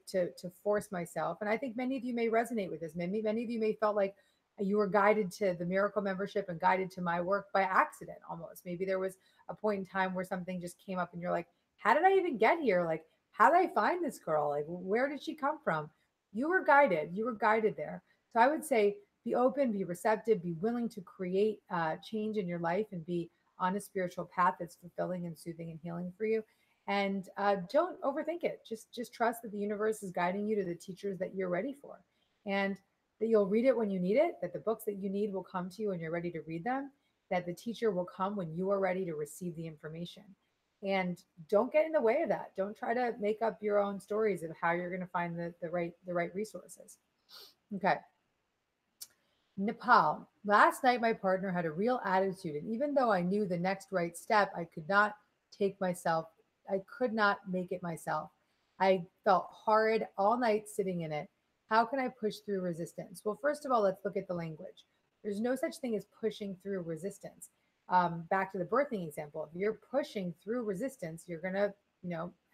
force myself. And I think many of you may resonate with this. Many of you may felt like you were guided to the Miracle membership and guided to my work by accident almost. Maybe there was a point in time where something just came up and you're like, how did I even get here? Like, how did I find this girl? Like, where did she come from? You were guided. You were guided there. So I would say be open, be receptive, be willing to create change in your life, and be on a spiritual path that's fulfilling and soothing and healing for you. And don't overthink it. Just trust that the universe is guiding you to the teachers that you're ready for, and that you'll read it when you need it, that the books that you need will come to you when you're ready to read them, that the teacher will come when you are ready to receive the information. And don't get in the way of that. Don't try to make up your own stories of how you're going to find the right resources. Okay. Nepal. Last night, my partner had a real attitude, and even though I knew the next right step, I could not make it myself. I felt horrid all night sitting in it. How can I push through resistance? Well, first of all, let's look at the language. There's no such thing as pushing through resistance. Back to the birthing example, if you're pushing through resistance, you're going to,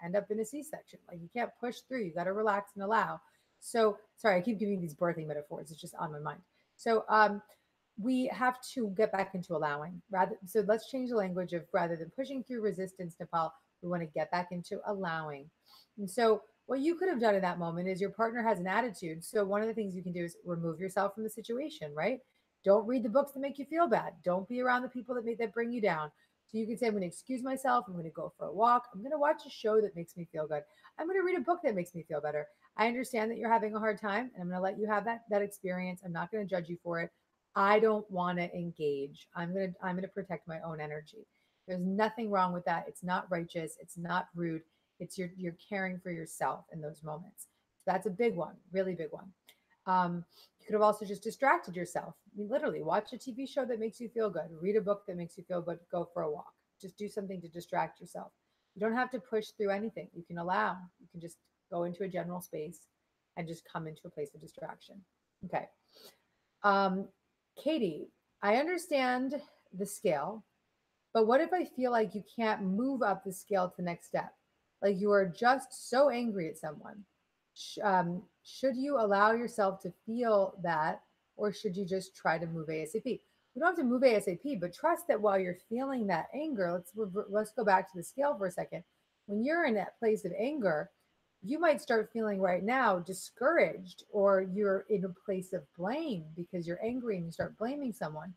end up in a C-section. Like you can't push through, you got to relax and allow. So, sorry, I keep giving these birthing metaphors. It's just on my mind. So, we have to get back into allowing rather. So let's change the language of rather than pushing through resistance, Nepal, we want to get back into allowing. And so what you could have done in that moment is your partner has an attitude. So one of the things you can do is remove yourself from the situation, right? Don't read the books that make you feel bad. Don't be around the people that bring you down. So you can say, I'm going to excuse myself. I'm going to go for a walk. I'm going to watch a show that makes me feel good. I'm going to read a book that makes me feel better. I understand that you're having a hard time, and I'm going to let you have that experience. I'm not going to judge you for it. I don't want to engage. I'm going to protect my own energy. There's nothing wrong with that. It's not righteous. It's not rude. It's you're caring for yourself in those moments. So that's a big one, really big one. You could have also just distracted yourself. I mean, literally, watch a TV show that makes you feel good, read a book that makes you feel good, go for a walk. Just do something to distract yourself. You don't have to push through anything. You can allow. You can just go into a general space and just come into a place of distraction. Okay. Um, Katie, I understand the scale, but what if I feel like you can't move up the scale to the next step? Like you are just so angry at someone. Should you allow yourself to feel that, or should you just try to move ASAP? We don't have to move ASAP, but trust that while you're feeling that anger, let's go back to the scale for a second. When you're in that place of anger, you might start feeling right now discouraged, or you're in a place of blame because you're angry and you start blaming someone.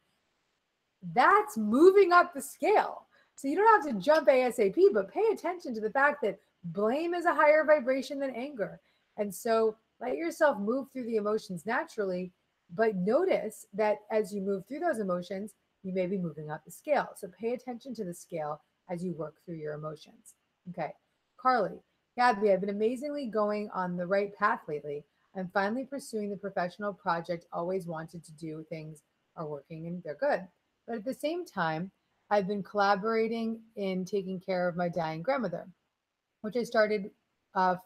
That's moving up the scale. So you don't have to jump ASAP, but pay attention to the fact that blame is a higher vibration than anger. And so let yourself move through the emotions naturally, but notice that as you move through those emotions, you may be moving up the scale. So pay attention to the scale as you work through your emotions. Okay. Carly, Gabby, I've been amazingly going on the right path lately. I'm finally pursuing the professional project always wanted to do. Things are working and they're good. But at the same time, I've been collaborating in taking care of my dying grandmother, which I started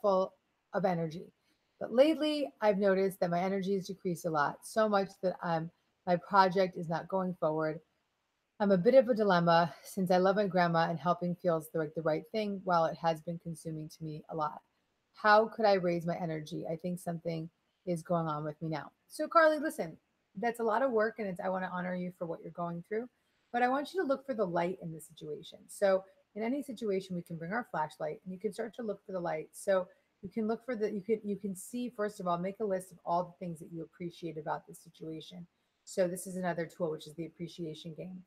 full of energy. But lately, I've noticed that my energy has decreased a lot, so much that my project is not going forward. I'm a bit of a dilemma since I love my grandma and helping feels the right thing while it has been consuming to me a lot. How could I raise my energy? I think something is going on with me now. So, Carly, listen, that's a lot of work, and I want to honor you for what you're going through, but I want you to look for the light in the situation. So, in any situation, we can bring our flashlight, and you can start to look for the light. So, you can look for you can see, first of all, make a list of all the things that you appreciate about the situation. So, this is another tool, which is the appreciation game.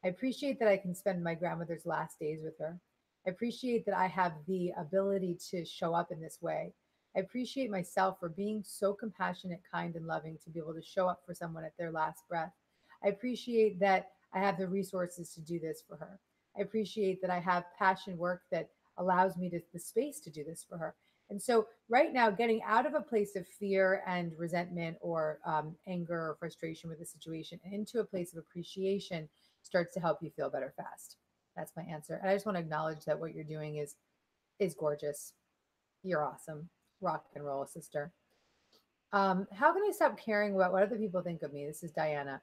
I appreciate that I can spend my grandmother's last days with her. I appreciate that I have the ability to show up in this way. I appreciate myself for being so compassionate, kind, and loving to be able to show up for someone at their last breath. I appreciate that I have the resources to do this for her. I appreciate that I have passion work that allows me the space to do this for her. And so, right now, getting out of a place of fear and resentment or anger or frustration with the situation and into a place of appreciation starts to help you feel better fast. That's my answer. And I just want to acknowledge that what you're doing is gorgeous. You're awesome. Rock and roll, sister. How can I stop caring about what other people think of me? This is Diana.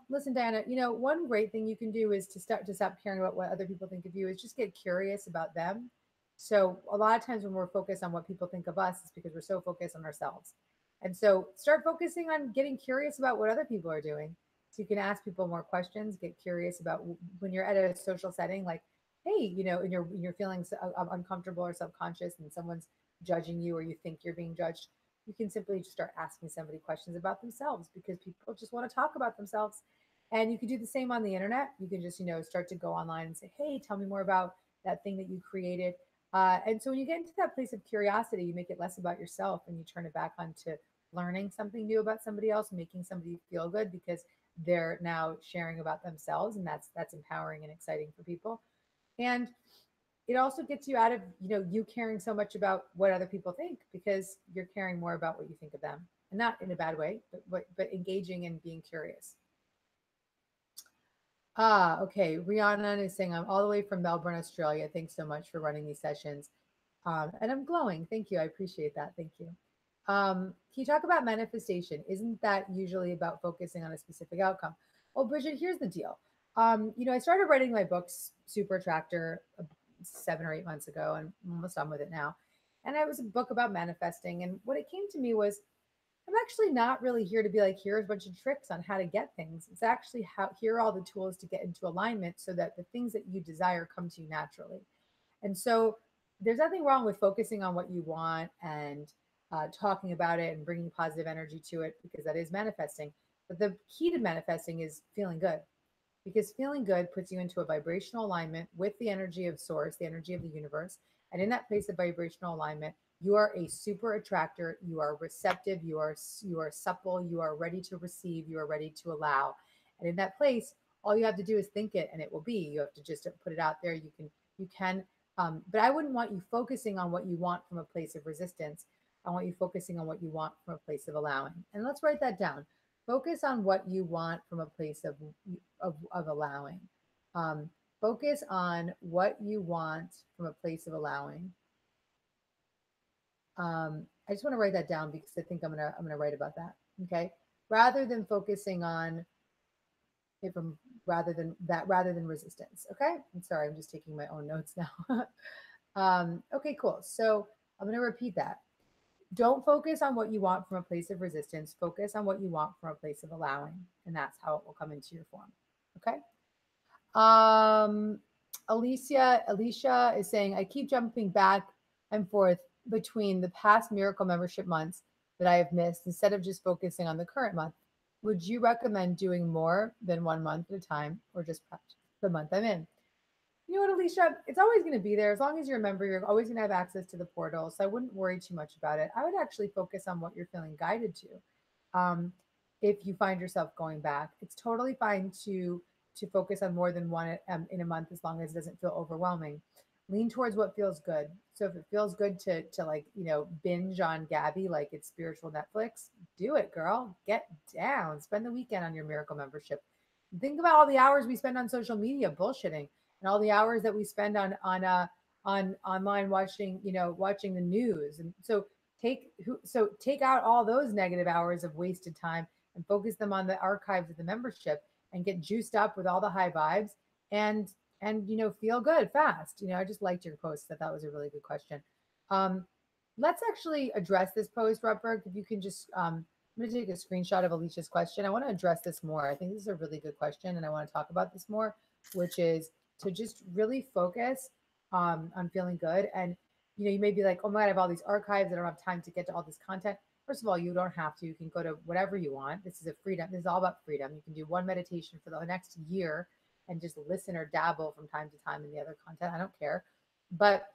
Listen, Diana, one great thing you can do is to stop caring about what other people think of you is just get curious about them. So a lot of times when we're focused on what people think of us, it's because we're so focused on ourselves. And so start focusing on getting curious about what other people are doing. So you can ask people more questions, get curious about when you're at a social setting, like, hey, and you're feeling uncomfortable or subconscious and someone's judging you or you think you're being judged, you can simply just start asking somebody questions about themselves because people just want to talk about themselves. And you can do the same on the internet. You can just, start to go online and say, hey, tell me more about that thing that you created. And so when you get into that place of curiosity, you make it less about yourself and you turn it back onto learning something new about somebody else, making somebody feel good because they're now sharing about themselves, and that's empowering and exciting for people. And it also gets you out of you caring so much about what other people think because you're caring more about what you think of them, and not in a bad way, but engaging and being curious. Ah, okay. Rihanna is saying, I'm all the way from Melbourne, Australia. Thanks so much for running these sessions. And I'm glowing. Thank you. I appreciate that. Thank you. Can you talk about manifestation? Isn't that usually about focusing on a specific outcome? Well, Bridget, here's the deal. I started writing my books, Super Attractor, 7 or 8 months ago, and I'm almost done with it now. And it was a book about manifesting. And what it came to me was I'm actually not really here to be like, here's a bunch of tricks on how to get things. It's actually how here are all the tools to get into alignment so that the things that you desire come to you naturally. And so there's nothing wrong with focusing on what you want and talking about it and bringing positive energy to it because that is manifesting. But the key to manifesting is feeling good because feeling good puts you into a vibrational alignment with the energy of source, the energy of the universe. And in that place of vibrational alignment, you are a super attractor, you are receptive, you are supple, you are ready to receive, you are ready to allow. And in that place, all you have to do is think it and it will be. You have to just put it out there. You can but I wouldn't want you focusing on what you want from a place of resistance. I want you focusing on what you want from a place of allowing. And let's write that down. Focus on what you want from a place of allowing. Um, Focus on what you want from a place of allowing. I just want to write that down because I think I'm gonna write about that. Okay, rather than focusing on it from rather than resistance. Okay, I'm sorry, I'm just taking my own notes now. Okay, cool. So I'm gonna repeat that. Don't focus on what you want from a place of resistance. Focus on what you want from a place of allowing, and that's how it will come into your form. Okay. Um, Alicia is saying, I keep jumping back and forth between the past Miracle membership months that I have missed instead of just focusing on the current month. Would you recommend doing more than 1 month at a time or just the month I'm in? You know what, Alicia? It's always going to be there. As long as you're a member, you're always going to have access to the portal. So I wouldn't worry too much about it. I would actually focus on what you're feeling guided to. Um, if you find yourself going back, it's totally fine to focus on more than one in a month as long as it doesn't feel overwhelming. Lean towards what feels good. So if it feels good to like binge on Gabby like it's spiritual Netflix, do it, girl. Get down. Spend the weekend on your Miracle membership. Think about all the hours we spend on social media bullshitting and all the hours that we spend on online watching watching the news. And so take out all those negative hours of wasted time and focus them on the archives of the membership and get juiced up with all the high vibes and feel good fast. I just liked your post. That was a really good question. um let's actually address this post, Rutberg. If you can just I'm going to take a screenshot of Alicia's question. I want to address this more. I think this is a really good question, and I want to talk about this more, which is to just really focus on feeling good. And you may be like, oh my God, I have all these archives. I don't have time to get to all this content. First of all, you don't have to. You can go to whatever you want. This is a freedom. This is all about freedom. You can do one meditation for the next year and just listen or dabble from time to time in the other content. I don't care. But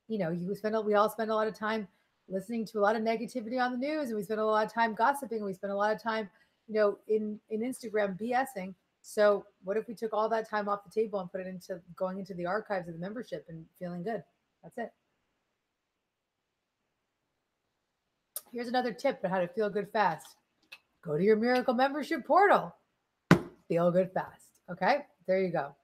we all spend a lot of time listening to a lot of negativity on the news, and we spend a lot of time gossiping, and we spend a lot of time in Instagram BSing. So what if we took all that time off the table and put it into going into the archives of the membership and feeling good? That's it. Here's another tip on how to feel good fast. Go to your Miracle membership portal. Feel good fast. Okay, there you go.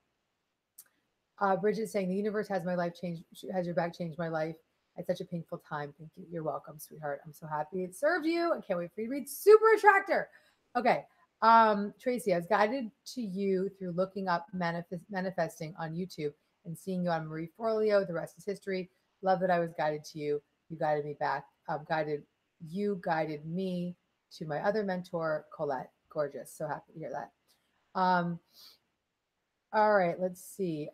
Bridget saying the universe has my life changed, has your back changed my life at such a painful time. Thank you. You're welcome, sweetheart. I'm so happy it served you. I can't wait for you to read Super Attractor. Okay. Tracy, I was guided to you through looking up manifesting on YouTube and seeing you on Marie Forleo. The rest is history. Love that I was guided to you. You guided me back. You guided me to my other mentor, Colette. Gorgeous. So happy to hear that. All right, let's see.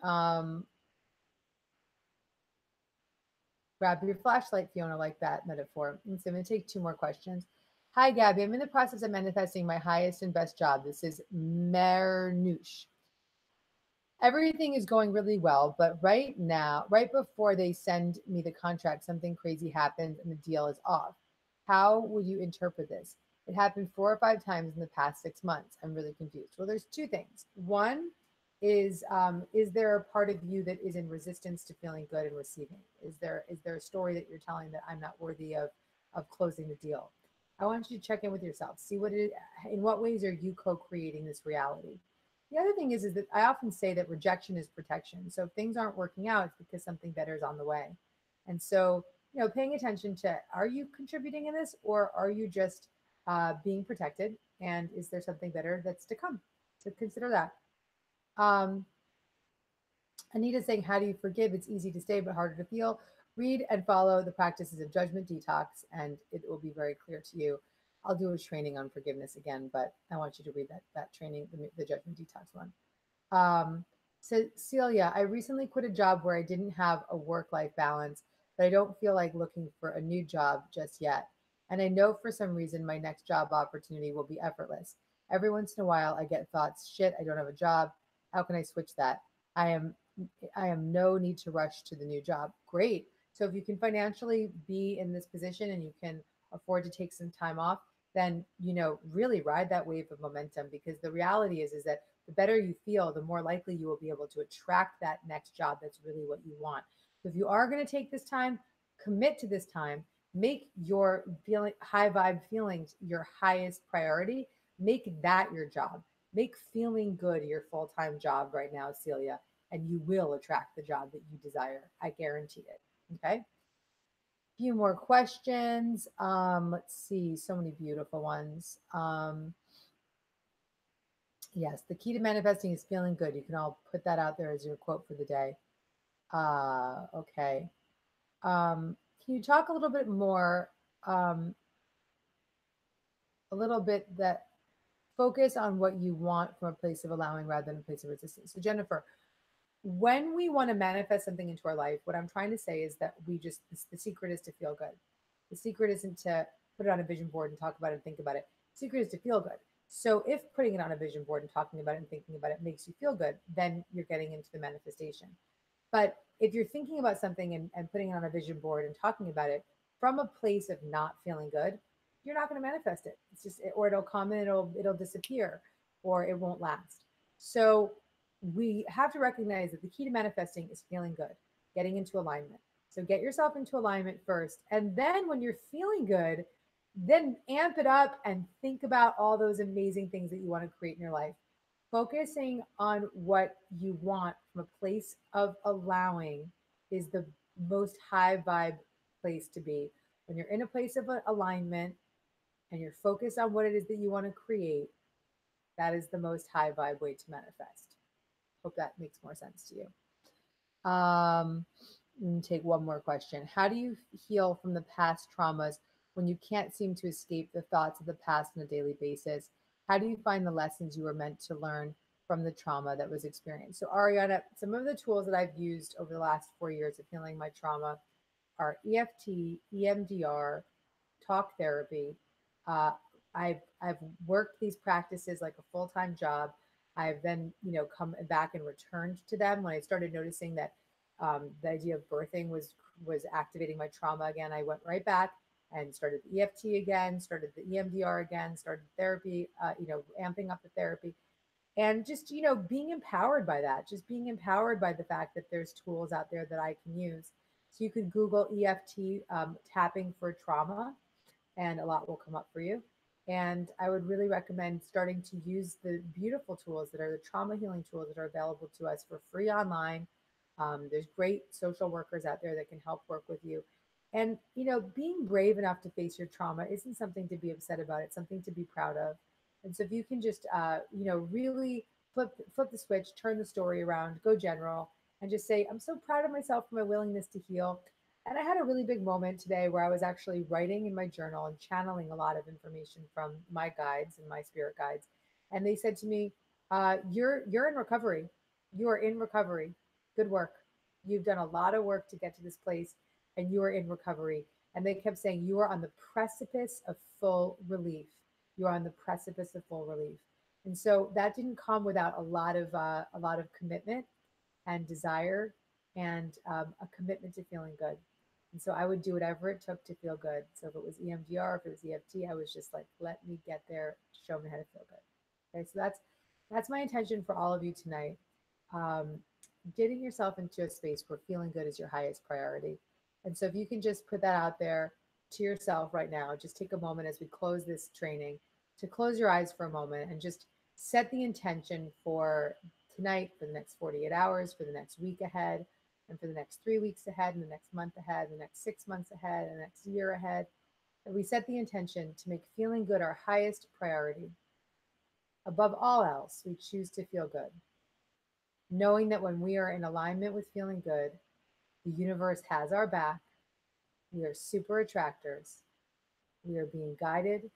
Grab your flashlight, Fiona, like that metaphor. And so I'm going to take 2 more questions. Hi, Gabby. I'm in the process of manifesting my highest and best job. This is Mernouche. Everything is going really well, but right now, right before they send me the contract, something crazy happens and the deal is off. How would you interpret this? It happened 4 or 5 times in the past 6 months. I'm really confused. Well, there's 2 things. One is there a part of you that is in resistance to feeling good and receiving? Is there a story that you're telling that I'm not worthy of closing the deal? I want you to check in with yourself. See in what ways are you co-creating this reality? The other thing is that I often say that rejection is protection. So if things aren't working out, it's because something better is on the way. And so, paying attention to, are you contributing in this, or are you just being protected? And is there something better that's to come? So consider that. Um, Anita saying, how do you forgive? It's easy to say, but harder to feel. Read and follow the practices of judgment detox, and it will be very clear to you. I'll do a training on forgiveness again, but I want you to read that training, the judgment detox one. So Celia, I recently quit a job where I didn't have a work-life balance, but I don't feel like looking for a new job just yet. And I know for some reason my next job opportunity will be effortless. Every once in a while I get thoughts, shit, I don't have a job. How can I switch that? I am I am no need to rush to the new job. Great. So if you can financially be in this position and you can afford to take some time off, then really ride that wave of momentum, because the reality is that the better you feel, the more likely you will be able to attract that next job that's really what you want. So if you are going to take this time, commit to this time, make your feeling high vibe feelings your highest priority, make that your job. Make feeling good your full-time job right now, Celia, and you will attract the job that you desire. I guarantee it. Okay. Few more questions. Let's see, so many beautiful ones. Yes, the key to manifesting is feeling good. You can all put that out there as your quote for the day. Okay. Can you talk a little bit more, um, a little bit that focus on what you want from a place of allowing rather than a place of resistance? So Jennifer, when we want to manifest something into our life, what I'm trying to say is that the secret is to feel good. The secret isn't to put it on a vision board and talk about it and think about it. The secret is to feel good. So if putting it on a vision board and talking about it and thinking about it makes you feel good, then you're getting into the manifestation. But if you're thinking about something and putting it on a vision board and talking about it from a place of not feeling good, you're not going to manifest it. It's just, or it'll come and it'll disappear, or it won't last. So we have to recognize that the key to manifesting is feeling good, getting into alignment. So get yourself into alignment first. And then when you're feeling good, then amp it up and think about all those amazing things that you want to create in your life. Focusing on what you want from a place of allowing is the most high vibe place to be. When you're in a place of alignment and you're focused on what it is that you want to create, that is the most high vibe way to manifest. Hope that makes more sense to you. Take one more question. How do you heal from the past traumas when you can't seem to escape the thoughts of the past on a daily basis? How do you find the lessons you were meant to learn from the trauma that was experienced? So Ariana, some of the tools that I've used over the last 4 years of healing my trauma are EFT, EMDR, talk therapy. Uh, I've worked these practices like a full-time job. I've then come back and returned to them when I started noticing that the idea of birthing was activating my trauma again. I went right back and started the EFT again, started the EMDR again, started therapy. Amping up the therapy, and just being empowered by that, just being empowered by the fact that there's tools out there that I can use. So you could Google EFT tapping for trauma, and a lot will come up for you. And I would really recommend starting to use the beautiful tools that are the trauma healing tools that are available to us for free online. There's great social workers out there that can help work with you. And, being brave enough to face your trauma isn't something to be upset about. It's something to be proud of. And so if you can just, really flip the switch, turn the story around, go general, and just say, I'm so proud of myself for my willingness to heal. And I had a really big moment today where I was actually writing in my journal and channeling a lot of information from my guides and my spirit guides. And they said to me, you're in recovery. You are in recovery. Good work. You've done a lot of work to get to this place, and you are in recovery. And they kept saying, you are on the precipice of full relief. You are on the precipice of full relief. And so that didn't come without a lot of commitment and desire, and a commitment to feeling good. And so I would do whatever it took to feel good. So if it was EMDR, if it was EFT, I was just like, let me get there, show me how to feel good. Okay, so that's my intention for all of you tonight. Um, Getting yourself into a space where feeling good is your highest priority. And so if you can just put that out there to yourself right now, just take a moment as we close this training to close your eyes for a moment and just set the intention for tonight, for the next 48 hours, for the next week ahead, and for the next 3 weeks ahead, and the next month ahead, and the next 6 months ahead, and the next year ahead. And we set the intention to make feeling good our highest priority. Above all else, we choose to feel good, knowing that when we are in alignment with feeling good, the universe has our back. We are super attractors. We are being guided.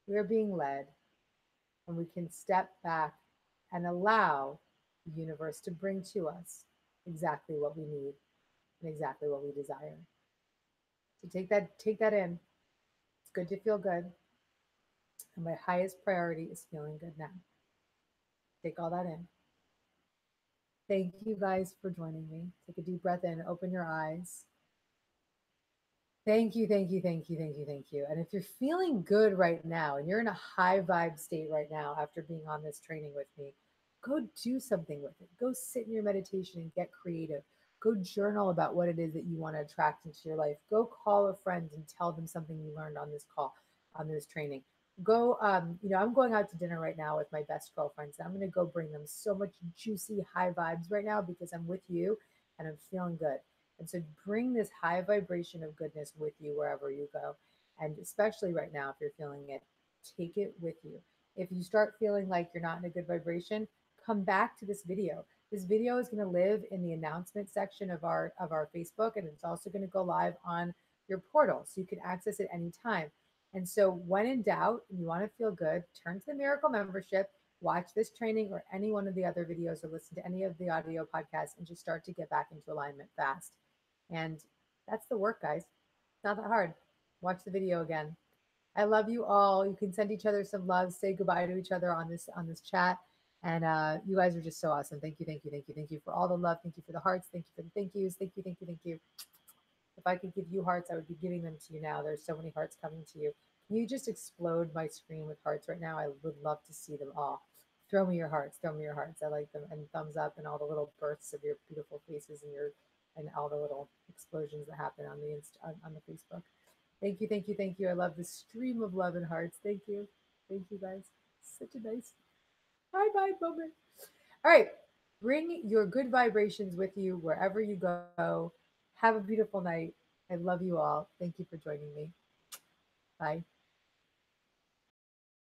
We are being led. And we can step back and allow the universe to bring to us exactly what we need and exactly what we desire. So take that in. It's good to feel good. And my highest priority is feeling good now. Take all that in. Thank you guys for joining me. Take a deep breath in, open your eyes. Thank you, thank you, thank you, thank you, thank you. And if you're feeling good right now and you're in a high vibe state right now after being on this training with me, go do something with it. Go sit in your meditation and get creative. Go journal about what it is that you want to attract into your life. Go call a friend and tell them something you learned on this call, on this training. Go, I'm going out to dinner right now with my best girlfriends. I'm going to go bring them so much juicy high vibes right now because I'm with you and I'm feeling good. And so bring this high vibration of goodness with you wherever you go. And especially right now, if you're feeling it, take it with you. If you start feeling like you're not in a good vibration, come back to this video. This video is going to live in the announcement section of our Facebook, and it's also going to go live on your portal. So you can access it anytime. And so when in doubt and you want to feel good, turn to the Miracle membership, watch this training or any one of the other videos or listen to any of the audio podcasts and just start to get back into alignment fast. And that's the work, guys. It's not that hard. Watch the video again. I love you all. You can send each other some love, say goodbye to each other on this chat. And you guys are just so awesome. Thank you, thank you, thank you, thank you for all the love. Thank you for the hearts. Thank you for the thank yous. Thank you, thank you, thank you. If I could give you hearts, I would be giving them to you now. There's so many hearts coming to you. Can you just explode my screen with hearts right now? I would love to see them all. Throw me your hearts. Throw me your hearts. I like them. And thumbs up and all the little bursts of your beautiful faces and all the little explosions that happen on on the Facebook. Thank you, thank you, thank you. I love the stream of love and hearts. Thank you, guys. Such a nice bye moment. All right, bring your good vibrations with you wherever you go. Have a beautiful night. I love you all. Thank you for joining me. Bye.